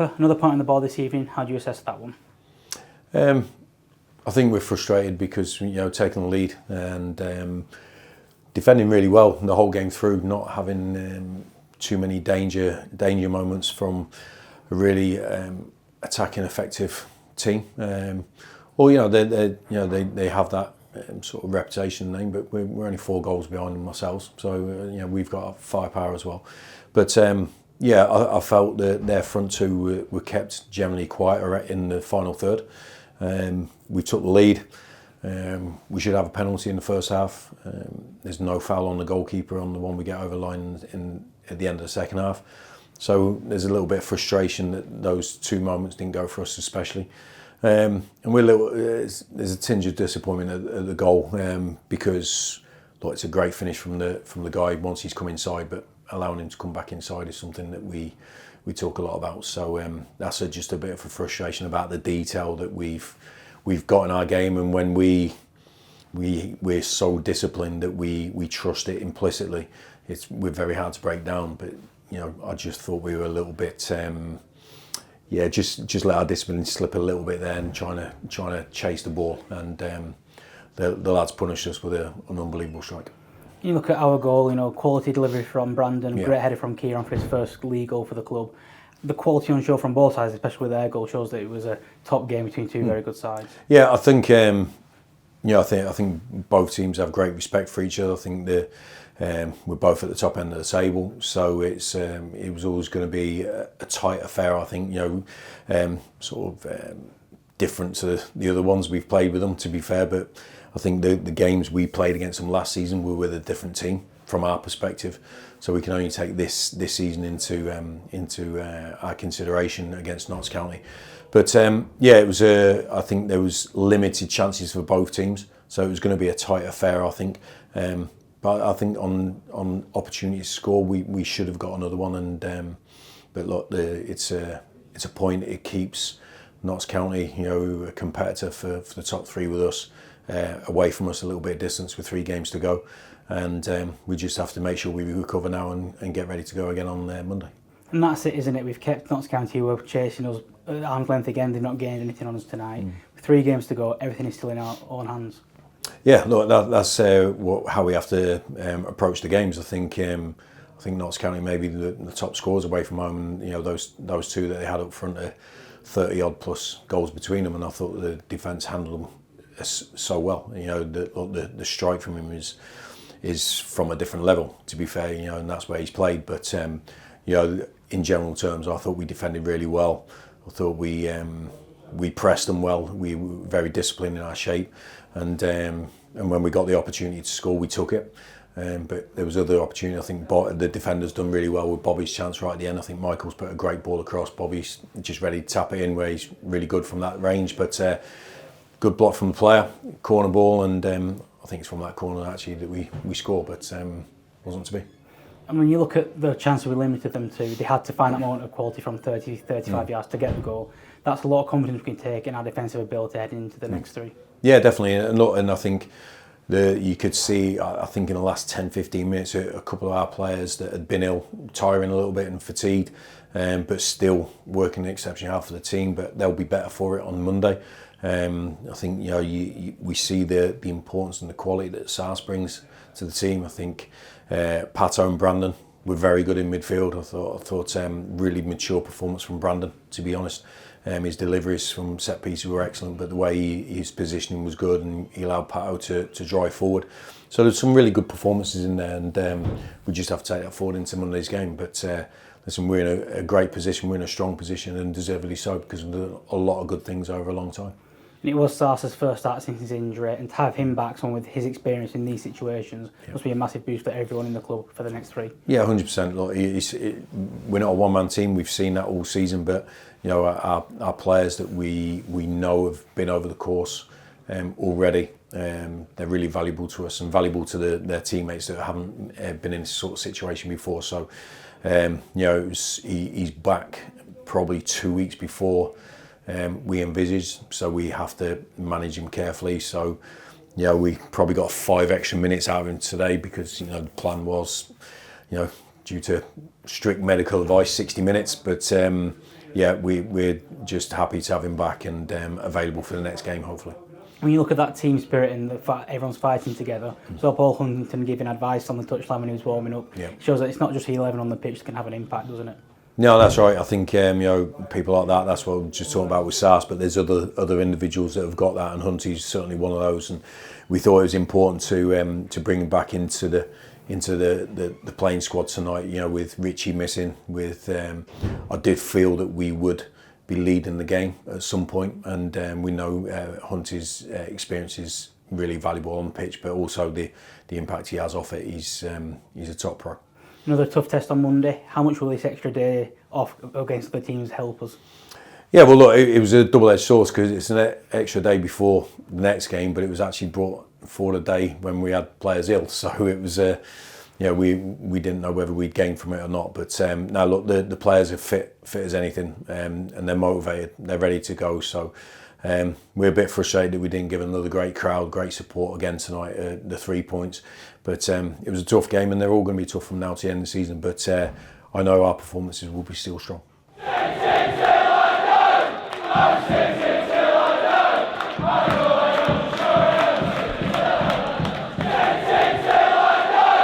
Rafa, another point on the board this evening. How do you assess that one? I think we're frustrated because taking the lead and defending really well the whole game through, not having too many danger moments from a really attacking effective team. They have that sort of reputation name, but we're only 4 goals behind them ourselves, so we've got firepower as well. But I felt that their front two were kept generally quiet in the final third. We took the lead. We should have a penalty in the first half. There's no foul on the goalkeeper on the one we get over the line at the end of the second half. So there's a little bit of frustration that those 2 moments didn't go for us especially. And there's a tinge of disappointment at the goal because it's a great finish from the guy once he's come inside, but allowing him to come back inside is something that we talk a lot about. So that's just a bit of a frustration about the detail that we've got in our game, and when we're so disciplined that we trust it implicitly, we're very hard to break down. But I just thought we were a little bit just let our discipline slip a little bit there and trying to chase the ball, and the lads punished us with an unbelievable strike. You look at our goal, quality delivery from Brandon, great header from Kieran for his first league goal for the club. The quality on show from both sides, especially with their goal, shows that it was a top game between 2 very good sides. Yeah, I think I think both teams have great respect for each other. I think we're both at the top end of the table, so it was always going to be a tight affair. I think different to the other ones we've played with them, to be fair, but I think the games we played against them last season were with a different team from our perspective, so we can only take this season into our consideration against Notts County. But it was I think there was limited chances for both teams, so it was going to be a tight affair, I think. But I think on opportunities to score, we should have got another one. And but look, it's a point. It keeps Notts County, a competitor for the top 3 with us, away from us a little bit of distance with 3 games to go. And we just have to make sure we recover now and get ready to go again on Monday. And that's it, isn't it? We've kept Notts County, who are chasing us at arm's length again. They've not gained anything on us tonight. With 3 games to go, everything is still in our own hands. Yeah, look, that's how we have to approach the games. I think Notts County may be the top scorers away from home, and those 2 that they had up front are 30 odd plus goals between them, and I thought the defence handled them so well. The strike from him is from a different level, to be fair, and that's where he's played. But in general terms, I thought we defended really well. I thought we pressed them well. We were very disciplined in our shape, and when we got the opportunity to score, we took it. But there was other opportunity. I think the defender's done really well with Bobby's chance right at the end. I think Michael's put a great ball across. Bobby's just ready to tap it in, where he's really good from that range. But good block from the player, corner ball, and I think it's from that corner actually that we score, but wasn't to be. And when you look at the chances we limited them to, they had to find that moment of quality from 30, 35 yards to get the goal. That's a lot of confidence we can take in our defensive ability heading into the next 3. Yeah, definitely. And I think you could see, I think in the last 10, 15 minutes, a couple of our players that had been ill, tiring a little bit and fatigued, but still working exceptionally hard for the team, but they'll be better for it on Monday. I think we see the importance and the quality that Sars brings to the team. I think Pato and Brandon were very good in midfield. I thought really mature performance from Brandon, to be honest. His deliveries from set pieces were excellent, but the way his positioning was good, and he allowed Pato to drive forward. So there's some really good performances in there, and we just have to take that forward into Monday's game. But listen, we're in a great position, we're in a strong position, and deservedly so, because we've done a lot of good things over a long time. And it was Sars's first start since his injury, and to have him back, someone with his experience in these situations, must be a massive boost for everyone in the club for the next 3. Yeah, 100%. Look, we're not a one-man team. We've seen that all season, but our players that we know have been over the course already. They're really valuable to us and valuable to their teammates that haven't been in this sort of situation before. So, he's back probably 2 weeks before we envisaged, so we have to manage him carefully. So we probably got 5 extra minutes out of him today, because the plan was due to strict medical advice 60 minutes, but yeah, we're just happy to have him back and available for the next game, hopefully. When you look at that team spirit and the fact everyone's fighting together, so Paul Huntington giving advice on the touchline when he was warming up, shows that it's not just the 11 on the pitch that can have an impact, doesn't it? No, that's right. I think people like that. That's what we're just talking about with Sars. But there's other individuals that have got that, and Hunty's certainly one of those. And we thought it was important to bring him back into the playing squad tonight. With Richie missing, I did feel that we would be leading the game at some point, and we know Hunty's experience is really valuable on the pitch, but also the impact he has off it. He's a top pro. Another tough test on Monday. How much will this extra day off against the teams help us? Yeah, well, look, it was a double-edged sword because it's an extra day before the next game, but it was actually brought for the day when we had players ill. So it was, we didn't know whether we'd gain from it or not. But now, look, the players are fit as anything, and they're motivated. They're ready to go. So we're a bit frustrated that we didn't give another great crowd, great support again tonight, the 3 points. But it was a tough game, and they're all going to be tough from now to the end of the season. But I know our performances will be still strong.